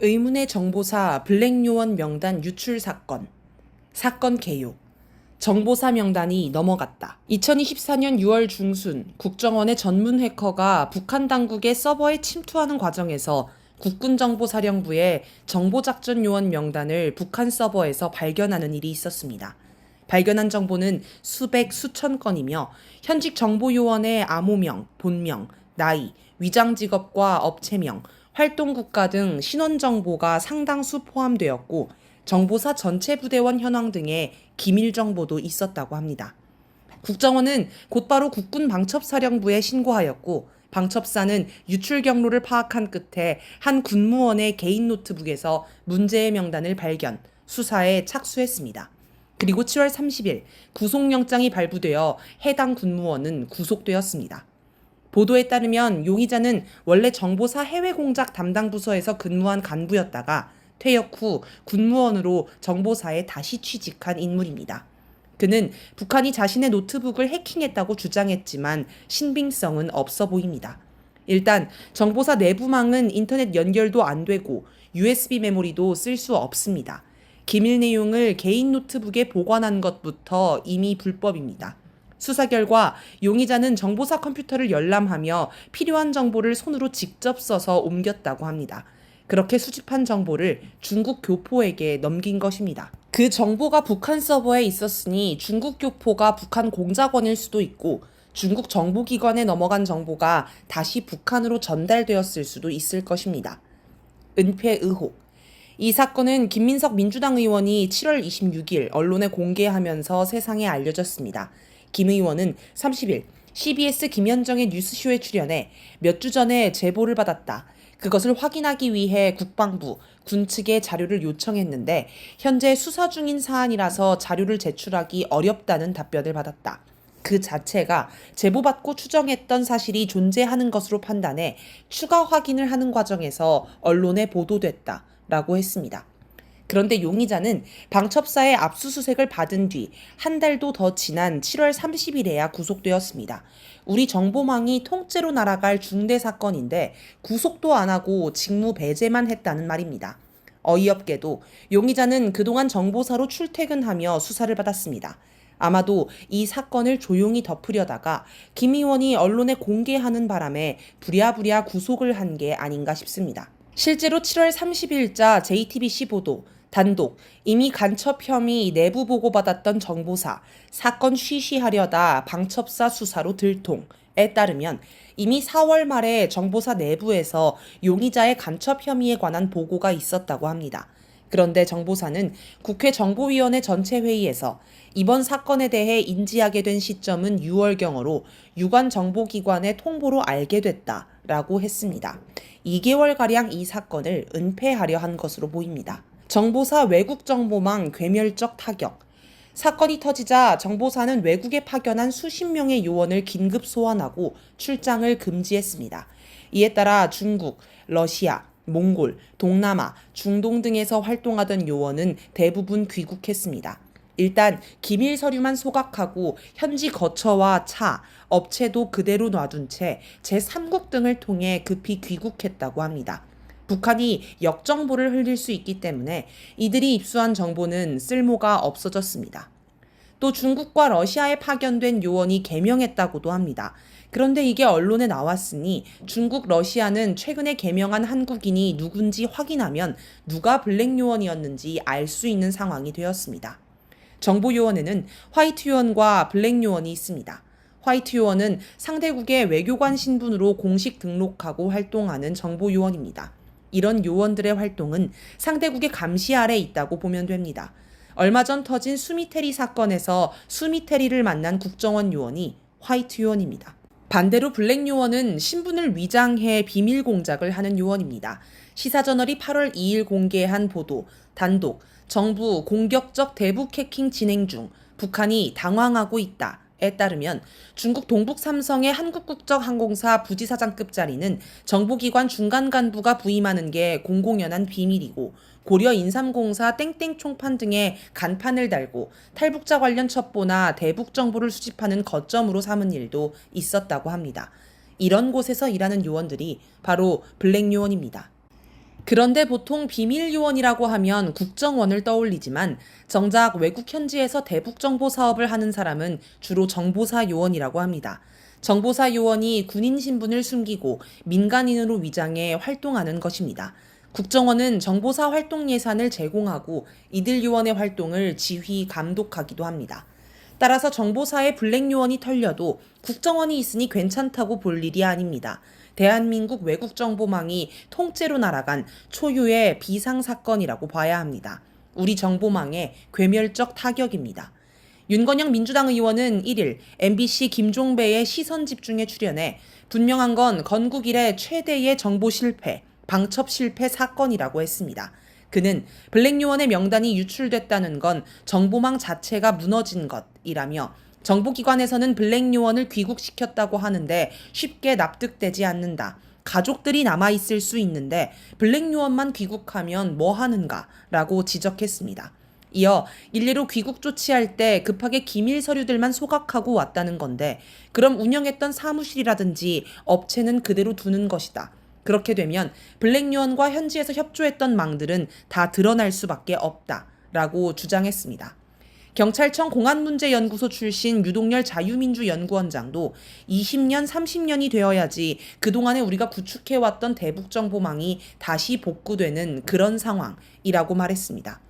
의문의 정보사 블랙요원 명단 유출 사건. 사건 개요. 정보사 명단이 넘어갔다. 2024년 6월 중순 국정원의 전문 해커가 북한 당국의 서버에 침투하는 과정에서 국군정보사령부의 정보작전요원 명단을 북한 서버에서 발견하는 일이 있었습니다. 발견한 정보는 수백, 수천 건이며 현직 정보요원의 암호명, 본명, 나이, 위장직업과 업체명, 활동국가 등 신원정보가 상당수 포함되었고 정보사 전체 부대원 현황 등의 기밀 정보도 있었다고 합니다. 국정원은 곧바로 국군방첩사령부에 신고하였고 방첩사는 유출 경로를 파악한 끝에 한 군무원의 개인 노트북에서 문제의 명단을 발견, 수사에 착수했습니다. 그리고 7월 30일 구속영장이 발부되어 해당 군무원은 구속되었습니다. 보도에 따르면 용의자는 원래 정보사 해외공작 담당 부서에서 근무한 간부였다가 퇴역 후 군무원으로 정보사에 다시 취직한 인물입니다. 그는 북한이 자신의 노트북을 해킹했다고 주장했지만 신빙성은 없어 보입니다. 일단 정보사 내부망은 인터넷 연결도 안 되고 USB 메모리도 쓸 수 없습니다. 기밀 내용을 개인 노트북에 보관한 것부터 이미 불법입니다. 수사 결과 용의자는 정보사 컴퓨터를 열람하며 필요한 정보를 손으로 직접 써서 옮겼다고 합니다. 그렇게 수집한 정보를 중국 교포에게 넘긴 것입니다. 그 정보가 북한 서버에 있었으니 중국 교포가 북한 공작원일 수도 있고 중국 정보기관에 넘어간 정보가 다시 북한으로 전달되었을 수도 있을 것입니다. 은폐 의혹. 이 사건은 김민석 민주당 의원이 7월 26일 언론에 공개하면서 세상에 알려졌습니다. 김 의원은 30일 CBS 김현정의 뉴스쇼에 출연해 몇 주 전에 제보를 받았다. 그것을 확인하기 위해 국방부, 군 측에 자료를 요청했는데 현재 수사 중인 사안이라서 자료를 제출하기 어렵다는 답변을 받았다. 그 자체가 제보받고 추정했던 사실이 존재하는 것으로 판단해 추가 확인을 하는 과정에서 언론에 보도됐다. 라고 했습니다. 그런데 용의자는 방첩사의 압수수색을 받은 뒤 한 달도 더 지난 7월 30일에야 구속되었습니다. 우리 정보망이 통째로 날아갈 중대 사건인데 구속도 안 하고 직무 배제만 했다는 말입니다. 어이없게도 용의자는 그동안 정보사로 출퇴근하며 수사를 받았습니다. 아마도 이 사건을 조용히 덮으려다가 김 의원이 언론에 공개하는 바람에 부랴부랴 구속을 한 게 아닌가 싶습니다. 실제로 7월 30일자 JTBC 보도, 단독, 이미 간첩 혐의 내부 보고받았던 정보사, 사건 쉬쉬하려다 방첩사 수사로 들통에 따르면 이미 4월 말에 정보사 내부에서 용의자의 간첩 혐의에 관한 보고가 있었다고 합니다. 그런데 정보사는 국회 정보위원회 전체 회의에서 이번 사건에 대해 인지하게 된 시점은 6월경으로 유관 정보기관의 통보로 알게 됐다라고 했습니다. 2개월가량 이 사건을 은폐하려 한 것으로 보입니다. 정보사 외국 정보망 괴멸적 타격. 사건이 터지자 정보사는 외국에 파견한 수십 명의 요원을 긴급 소환하고 출장을 금지했습니다. 이에 따라 중국, 러시아, 몽골, 동남아, 중동 등에서 활동하던 요원은 대부분 귀국했습니다. 일단 기밀 서류만 소각하고 현지 거처와 차, 업체도 그대로 놔둔 채 제3국 등을 통해 급히 귀국했다고 합니다. 북한이 역정보를 흘릴 수 있기 때문에 이들이 입수한 정보는 쓸모가 없어졌습니다. 또 중국과 러시아에 파견된 요원이 개명했다고도 합니다. 그런데 이게 언론에 나왔으니 중국, 러시아는 최근에 개명한 한국인이 누군지 확인하면 누가 블랙 요원이었는지 알 수 있는 상황이 되었습니다. 정보 요원에는 화이트 요원과 블랙 요원이 있습니다. 화이트 요원은 상대국의 외교관 신분으로 공식 등록하고 활동하는 정보 요원입니다. 이런 요원들의 활동은 상대국의 감시 아래 있다고 보면 됩니다. 얼마 전 터진 수미테리 사건에서 수미테리를 만난 국정원 요원이 화이트 요원입니다. 반대로 블랙 요원은 신분을 위장해 비밀 공작을 하는 요원입니다. 시사저널이 8월 2일 공개한 보도, 단독, 정부 공격적 대북 해킹 진행 중, 북한이 당황하고 있다. 에 따르면 중국 동북 삼성의 한국국적항공사 부지사장급 자리는 정보기관 중간 간부가 부임하는 게 공공연한 비밀이고 고려 인삼공사 땡땡 총판 등의 간판을 달고 탈북자 관련 첩보나 대북 정보를 수집하는 거점으로 삼은 일도 있었다고 합니다. 이런 곳에서 일하는 요원들이 바로 블랙 요원입니다. 그런데 보통 비밀 요원이라고 하면 국정원을 떠올리지만 정작 외국 현지에서 대북 정보 사업을 하는 사람은 주로 정보사 요원이라고 합니다. 정보사 요원이 군인 신분을 숨기고 민간인으로 위장해 활동하는 것입니다. 국정원은 정보사 활동 예산을 제공하고 이들 요원의 활동을 지휘, 감독하기도 합니다. 따라서 정보사의 블랙 요원이 털려도 국정원이 있으니 괜찮다고 볼 일이 아닙니다. 대한민국 외국정보망이 통째로 날아간 초유의 비상사건이라고 봐야 합니다. 우리 정보망의 괴멸적 타격입니다. 윤건영 민주당 의원은 1일 MBC 김종배의 시선집중에 출연해 분명한 건 건국 이래 최대의 정보 실패, 방첩 실패 사건이라고 했습니다. 그는 블랙 요원의 명단이 유출됐다는 건 정보망 자체가 무너진 것이라며 정보기관에서는 블랙 요원을 귀국시켰다고 하는데 쉽게 납득되지 않는다. 가족들이 남아있을 수 있는데 블랙 요원만 귀국하면 뭐 하는가? 라고 지적했습니다. 이어 일례로 귀국 조치할 때 급하게 기밀 서류들만 소각하고 왔다는 건데 그럼 운영했던 사무실이라든지 업체는 그대로 두는 것이다. 그렇게 되면 블랙 요원과 현지에서 협조했던 망들은 다 드러날 수밖에 없다. 라고 주장했습니다. 경찰청 공안문제연구소 출신 유동열 자유민주연구원장도 20년, 30년이 되어야지 그동안에 우리가 구축해왔던 대북정보망이 다시 복구되는 그런 상황이라고 말했습니다.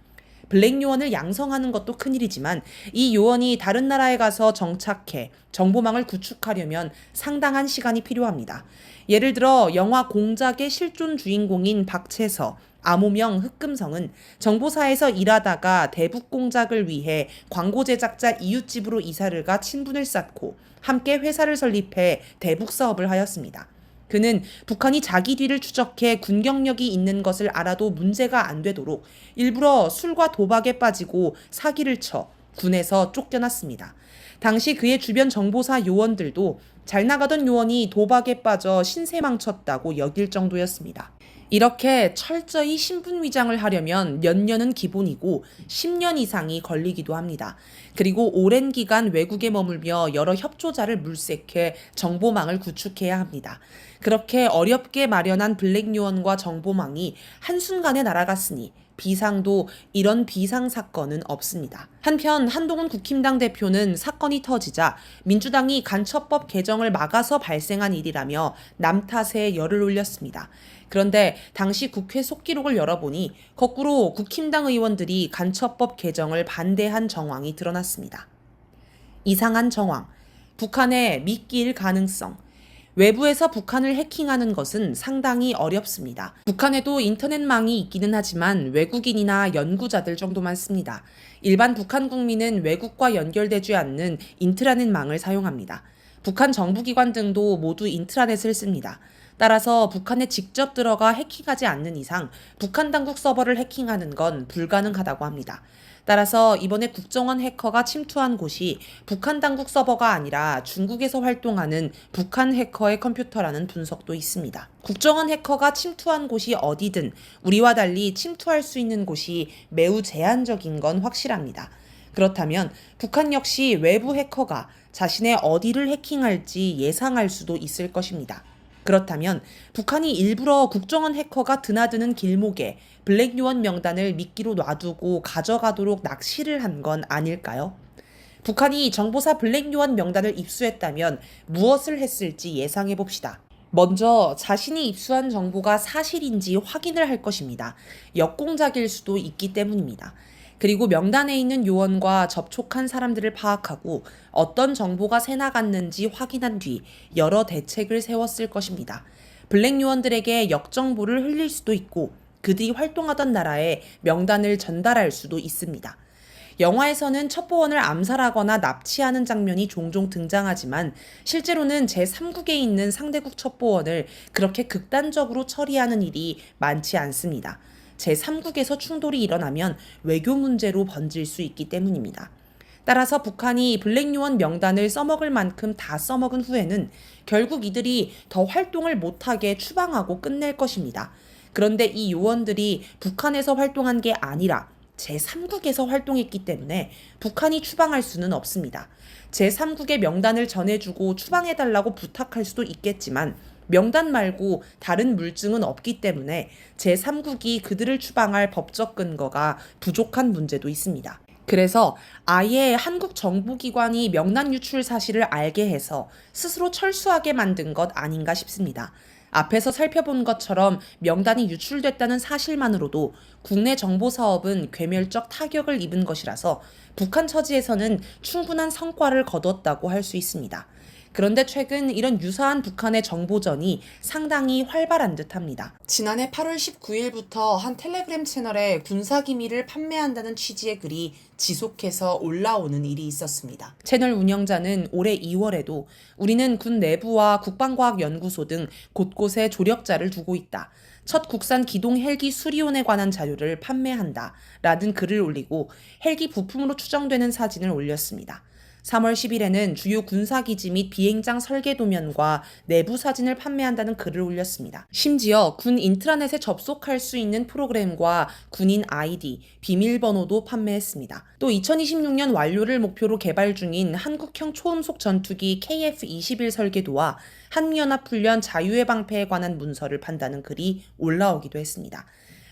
블랙 요원을 양성하는 것도 큰일이지만 이 요원이 다른 나라에 가서 정착해 정보망을 구축하려면 상당한 시간이 필요합니다. 예를 들어 영화 공작의 실존 주인공인 박채서, 암호명 흑금성은 정보사에서 일하다가 대북 공작을 위해 광고 제작자 이웃집으로 이사를 가 친분을 쌓고 함께 회사를 설립해 대북 사업을 하였습니다. 그는 북한이 자기 뒤를 추적해 군 경력이 있는 것을 알아도 문제가 안 되도록 일부러 술과 도박에 빠지고 사기를 쳐 군에서 쫓겨났습니다. 당시 그의 주변 정보사 요원들도 잘 나가던 요원이 도박에 빠져 신세 망쳤다고 여길 정도였습니다. 이렇게 철저히 신분 위장을 하려면 몇 년은 기본이고 10년 이상이 걸리기도 합니다. 그리고 오랜 기간 외국에 머물며 여러 협조자를 물색해 정보망을 구축해야 합니다. 그렇게 어렵게 마련한 블랙 요원과 정보망이 한순간에 날아갔으니 비상도 이런 비상 사건은 없습니다. 한편 한동훈 국힘당 대표는 사건이 터지자 민주당이 간첩법 개정을 막아서 발생한 일이라며 남 탓에 열을 올렸습니다. 그런데 당시 국회 속기록을 열어보니 거꾸로 국힘당 의원들이 간첩법 개정을 반대한 정황이 드러났습니다. 이상한 정황, 북한의 미끼일 가능성. 외부에서 북한을 해킹하는 것은 상당히 어렵습니다. 북한에도 인터넷망이 있기는 하지만 외국인이나 연구자들 정도만 씁니다. 일반 북한 국민은 외국과 연결되지 않는 인트라넷망을 사용합니다. 북한 정부기관 등도 모두 인트라넷을 씁니다. 따라서 북한에 직접 들어가 해킹하지 않는 이상 북한 당국 서버를 해킹하는 건 불가능하다고 합니다. 따라서 이번에 국정원 해커가 침투한 곳이 북한 당국 서버가 아니라 중국에서 활동하는 북한 해커의 컴퓨터라는 분석도 있습니다. 국정원 해커가 침투한 곳이 어디든 우리와 달리 침투할 수 있는 곳이 매우 제한적인 건 확실합니다. 그렇다면 북한 역시 외부 해커가 자신의 어디를 해킹할지 예상할 수도 있을 것입니다. 그렇다면 북한이 일부러 국정원 해커가 드나드는 길목에 블랙 요원 명단을 미끼로 놔두고 가져가도록 낚시를 한 건 아닐까요? 북한이 정보사 블랙 요원 명단을 입수했다면 무엇을 했을지 예상해 봅시다. 먼저 자신이 입수한 정보가 사실인지 확인을 할 것입니다. 역공작일 수도 있기 때문입니다. 그리고 명단에 있는 요원과 접촉한 사람들을 파악하고 어떤 정보가 새나갔는지 확인한 뒤 여러 대책을 세웠을 것입니다. 블랙 요원들에게 역정보를 흘릴 수도 있고 그들이 활동하던 나라에 명단을 전달할 수도 있습니다. 영화에서는 첩보원을 암살하거나 납치하는 장면이 종종 등장하지만 실제로는 제3국에 있는 상대국 첩보원을 그렇게 극단적으로 처리하는 일이 많지 않습니다. 제3국에서 충돌이 일어나면 외교 문제로 번질 수 있기 때문입니다. 따라서 북한이 블랙 요원 명단을 써먹을 만큼 다 써먹은 후에는 결국 이들이 더 활동을 못하게 추방하고 끝낼 것입니다. 그런데 이 요원들이 북한에서 활동한 게 아니라 제3국에서 활동했기 때문에 북한이 추방할 수는 없습니다. 제3국의 명단을 전해주고 추방해달라고 부탁할 수도 있겠지만 명단 말고 다른 물증은 없기 때문에 제3국이 그들을 추방할 법적 근거가 부족한 문제도 있습니다. 그래서 아예 한국 정부기관이 명단 유출 사실을 알게 해서 스스로 철수하게 만든 것 아닌가 싶습니다. 앞에서 살펴본 것처럼 명단이 유출됐다는 사실만으로도 국내 정보 사업은 괴멸적 타격을 입은 것이라서 북한 처지에서는 충분한 성과를 거뒀다고 할 수 있습니다. 그런데 최근 이런 유사한 북한의 정보전이 상당히 활발한 듯합니다. 지난해 8월 19일부터 한 텔레그램 채널에 군사기밀을 판매한다는 취지의 글이 지속해서 올라오는 일이 있었습니다. 채널 운영자는 올해 2월에도 우리는 군 내부와 국방과학연구소 등 곳곳에 조력자를 두고 있다. 첫 국산 기동 헬기 수리온에 관한 자료를 판매한다. 라는 글을 올리고 헬기 부품으로 추정되는 사진을 올렸습니다. 3월 10일에는 주요 군사기지 및 비행장 설계 도면과 내부 사진을 판매한다는 글을 올렸습니다. 심지어 군 인트라넷에 접속할 수 있는 프로그램과 군인 아이디, 비밀번호도 판매했습니다. 또 2026년 완료를 목표로 개발 중인 한국형 초음속 전투기 KF-21 설계도와 한미연합훈련 자유의 방패에 관한 문서를 판다는 글이 올라오기도 했습니다.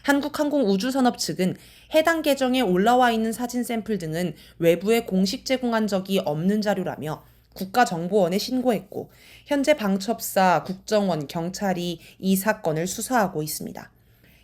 한국항공우주산업 측은 해당 계정에 올라와 있는 사진 샘플 등은 외부에 공식 제공한 적이 없는 자료라며 국가정보원에 신고했고 현재 방첩사, 국정원, 경찰이 이 사건을 수사하고 있습니다.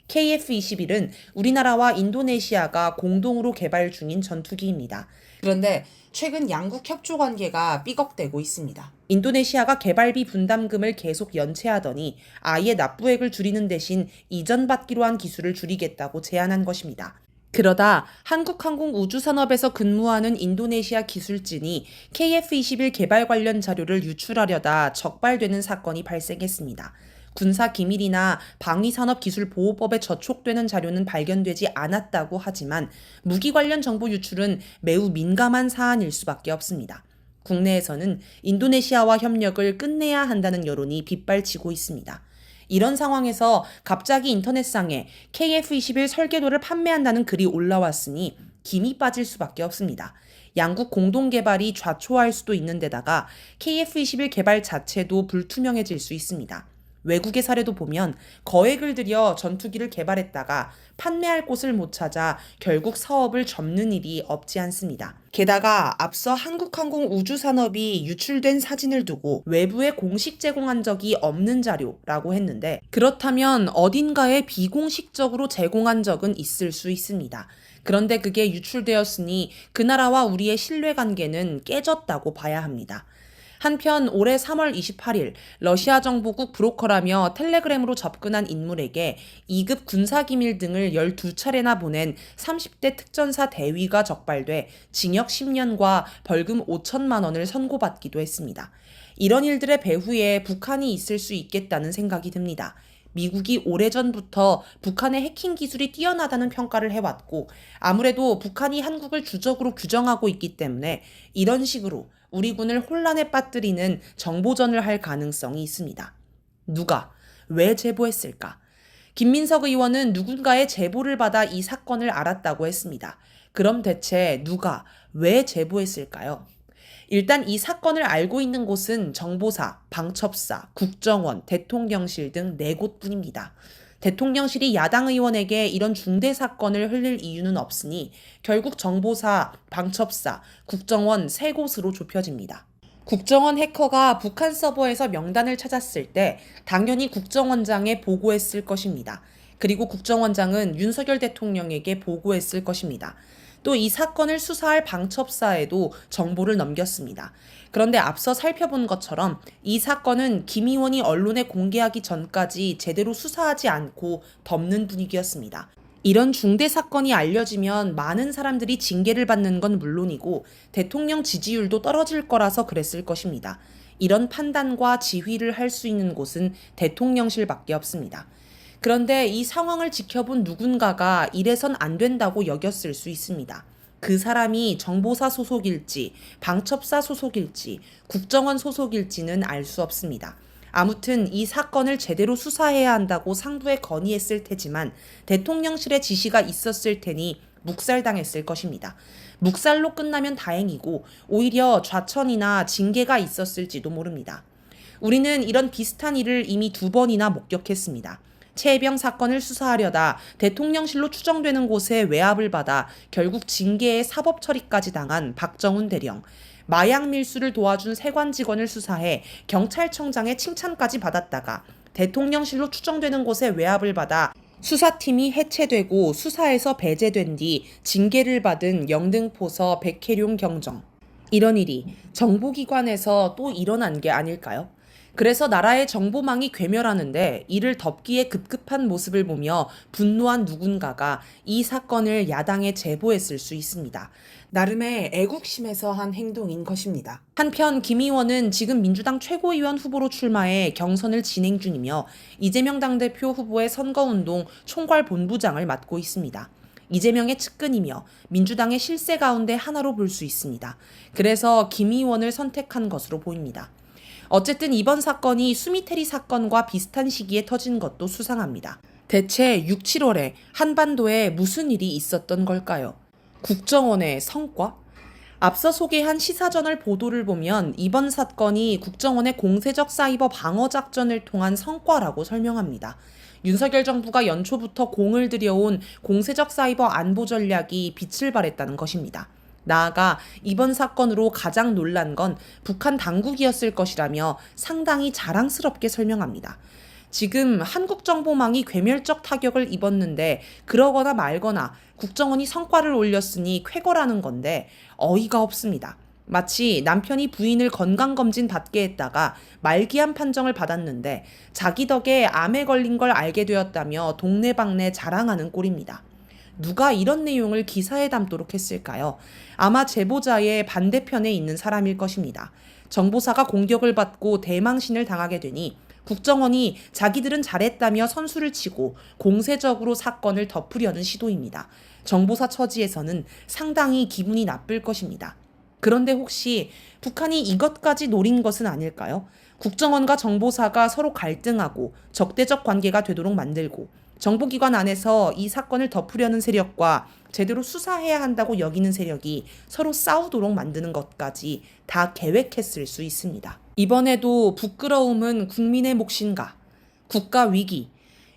KF-21은 우리나라와 인도네시아가 공동으로 개발 중인 전투기입니다. 그런데 최근 양국 협조 관계가 삐걱대고 있습니다. 인도네시아가 개발비 분담금을 계속 연체하더니 아예 납부액을 줄이는 대신 이전받기로 한 기술을 줄이겠다고 제안한 것입니다. 그러다 한국항공우주산업에서 근무하는 인도네시아 기술진이 KF-21 개발 관련 자료를 유출하려다 적발되는 사건이 발생했습니다. 군사기밀이나 방위산업기술보호법에 저촉되는 자료는 발견되지 않았다고 하지만 무기 관련 정보 유출은 매우 민감한 사안일 수밖에 없습니다. 국내에서는 인도네시아와 협력을 끝내야 한다는 여론이 빗발치고 있습니다. 이런 상황에서 갑자기 인터넷상에 KF-21 설계도를 판매한다는 글이 올라왔으니 김이 빠질 수밖에 없습니다. 양국 공동 개발이 좌초할 수도 있는 데다가 KF-21 개발 자체도 불투명해질 수 있습니다. 외국의 사례도 보면 거액을 들여 전투기를 개발했다가 판매할 곳을 못 찾아 결국 사업을 접는 일이 없지 않습니다. 게다가 앞서 한국항공우주산업이 유출된 사진을 두고 외부에 공식 제공한 적이 없는 자료라고 했는데 그렇다면 어딘가에 비공식적으로 제공한 적은 있을 수 있습니다. 그런데 그게 유출되었으니 그 나라와 우리의 신뢰관계는 깨졌다고 봐야 합니다. 한편 올해 3월 28일 러시아 정보국 브로커라며 텔레그램으로 접근한 인물에게 2급 군사기밀 등을 12차례나 보낸 30대 특전사 대위가 적발돼 징역 10년과 벌금 5천만 원을 선고받기도 했습니다. 이런 일들의 배후에 북한이 있을 수 있겠다는 생각이 듭니다. 미국이 오래전부터 북한의 해킹 기술이 뛰어나다는 평가를 해왔고 아무래도 북한이 한국을 주적으로 규정하고 있기 때문에 이런 식으로 우리 군을 혼란에 빠뜨리는 정보전을 할 가능성이 있습니다. 누가, 왜 제보했을까? 김민석 의원은 누군가의 제보를 받아 이 사건을 알았다고 했습니다. 그럼 대체 누가, 왜 제보했을까요? 일단 이 사건을 알고 있는 곳은 정보사, 방첩사, 국정원, 대통령실 등 4곳뿐입니다. 대통령실이 야당 의원에게 이런 중대 사건을 흘릴 이유는 없으니 결국 정보사, 방첩사, 국정원 3곳으로 좁혀집니다. 국정원 해커가 북한 서버에서 명단을 찾았을 때 당연히 국정원장에 보고했을 것입니다. 그리고 국정원장은 윤석열 대통령에게 보고했을 것입니다. 또 이 사건을 수사할 방첩사에도 정보를 넘겼습니다. 그런데 앞서 살펴본 것처럼 이 사건은 김 의원이 언론에 공개하기 전까지 제대로 수사하지 않고 덮는 분위기였습니다. 이런 중대 사건이 알려지면 많은 사람들이 징계를 받는 건 물론이고 대통령 지지율도 떨어질 거라서 그랬을 것입니다. 이런 판단과 지휘를 할 수 있는 곳은 대통령실밖에 없습니다. 그런데 이 상황을 지켜본 누군가가 이래선 안 된다고 여겼을 수 있습니다. 그 사람이 정보사 소속일지, 방첩사 소속일지, 국정원 소속일지는 알 수 없습니다. 아무튼 이 사건을 제대로 수사해야 한다고 상부에 건의했을 테지만 대통령실의 지시가 있었을 테니 묵살당했을 것입니다. 묵살로 끝나면 다행이고 오히려 좌천이나 징계가 있었을지도 모릅니다. 우리는 이런 비슷한 일을 이미 2번이나 목격했습니다. 최혜병 사건을 수사하려다 대통령실로 추정되는 곳에 외압을 받아 결국 징계의 사법 처리까지 당한 박정훈 대령. 마약 밀수를 도와준 세관 직원을 수사해 경찰청장의 칭찬까지 받았다가 대통령실로 추정되는 곳에 외압을 받아 수사팀이 해체되고 수사에서 배제된 뒤 징계를 받은 영등포서 백혜룡 경정. 이런 일이 정보기관에서 또 일어난 게 아닐까요? 그래서 나라의 정보망이 괴멸하는데 이를 덮기에 급급한 모습을 보며 분노한 누군가가 이 사건을 야당에 제보했을 수 있습니다. 나름의 애국심에서 한 행동인 것입니다. 한편 김 의원은 지금 민주당 최고위원 후보로 출마해 경선을 진행 중이며 이재명 당대표 후보의 선거운동 총괄본부장을 맡고 있습니다. 이재명의 측근이며 민주당의 실세 가운데 하나로 볼 수 있습니다. 그래서 김 의원을 선택한 것으로 보입니다. 어쨌든 이번 사건이 수미테리 사건과 비슷한 시기에 터진 것도 수상합니다. 대체 6, 7월에 한반도에 무슨 일이 있었던 걸까요? 국정원의 성과? 앞서 소개한 시사저널 보도를 보면 이번 사건이 국정원의 공세적 사이버 방어 작전을 통한 성과라고 설명합니다. 윤석열 정부가 연초부터 공을 들여온 공세적 사이버 안보 전략이 빛을 발했다는 것입니다. 나아가 이번 사건으로 가장 놀란 건 북한 당국이었을 것이라며 상당히 자랑스럽게 설명합니다. 지금 한국 정보망이 괴멸적 타격을 입었는데 그러거나 말거나 국정원이 성과를 올렸으니 쾌거라는 건데 어이가 없습니다. 마치 남편이 부인을 건강검진 받게 했다가 말기암 판정을 받았는데 자기 덕에 암에 걸린 걸 알게 되었다며 동네방네 자랑하는 꼴입니다. 누가 이런 내용을 기사에 담도록 했을까요? 아마 제보자의 반대편에 있는 사람일 것입니다. 정보사가 공격을 받고 대망신을 당하게 되니 국정원이 자기들은 잘했다며 선수를 치고 공세적으로 사건을 덮으려는 시도입니다. 정보사 처지에서는 상당히 기분이 나쁠 것입니다. 그런데 혹시 북한이 이것까지 노린 것은 아닐까요? 국정원과 정보사가 서로 갈등하고 적대적 관계가 되도록 만들고 정보기관 안에서 이 사건을 덮으려는 세력과 제대로 수사해야 한다고 여기는 세력이 서로 싸우도록 만드는 것까지 다 계획했을 수 있습니다. 이번에도 부끄러움은 국민의 몫인가? 국가 위기.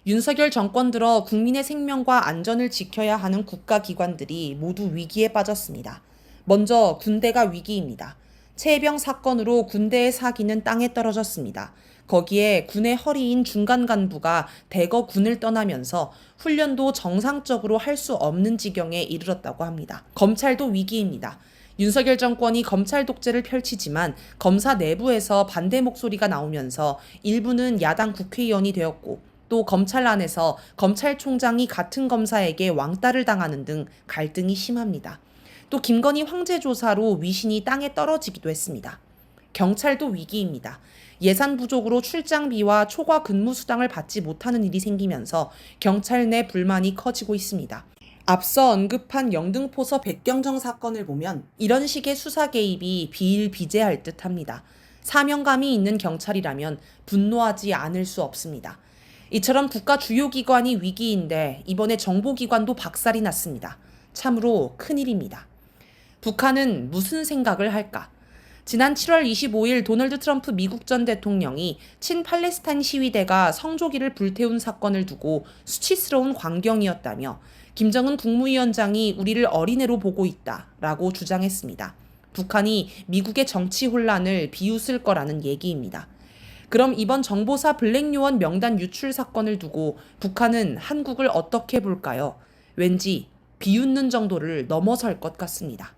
윤석열 정권 들어 국민의 생명과 안전을 지켜야 하는 국가기관들이 모두 위기에 빠졌습니다. 먼저 군대가 위기입니다. 최혜병 사건으로 군대의 사기는 땅에 떨어졌습니다. 거기에 군의 허리인 중간 간부가 대거 군을 떠나면서 훈련도 정상적으로 할 수 없는 지경에 이르렀다고 합니다. 검찰도 위기입니다. 윤석열 정권이 검찰 독재를 펼치지만 검사 내부에서 반대 목소리가 나오면서 일부는 야당 국회의원이 되었고 또 검찰 안에서 검찰총장이 같은 검사에게 왕따를 당하는 등 갈등이 심합니다. 또 김건희 황제 조사로 위신이 땅에 떨어지기도 했습니다. 경찰도 위기입니다. 예산 부족으로 출장비와 초과 근무 수당을 받지 못하는 일이 생기면서 경찰 내 불만이 커지고 있습니다. 앞서 언급한 영등포서 백경정 사건을 보면 이런 식의 수사 개입이 비일비재할 듯합니다. 사명감이 있는 경찰이라면 분노하지 않을 수 없습니다. 이처럼 국가 주요 기관이 위기인데 이번에 정보기관도 박살이 났습니다. 참으로 큰일입니다. 북한은 무슨 생각을 할까? 지난 7월 25일 도널드 트럼프 미국 전 대통령이 친팔레스타인 시위대가 성조기를 불태운 사건을 두고 수치스러운 광경이었다며 김정은 국무위원장이 우리를 어린애로 보고 있다라고 주장했습니다. 북한이 미국의 정치 혼란을 비웃을 거라는 얘기입니다. 그럼 이번 정보사 블랙요원 명단 유출 사건을 두고 북한은 한국을 어떻게 볼까요? 왠지 비웃는 정도를 넘어설 것 같습니다.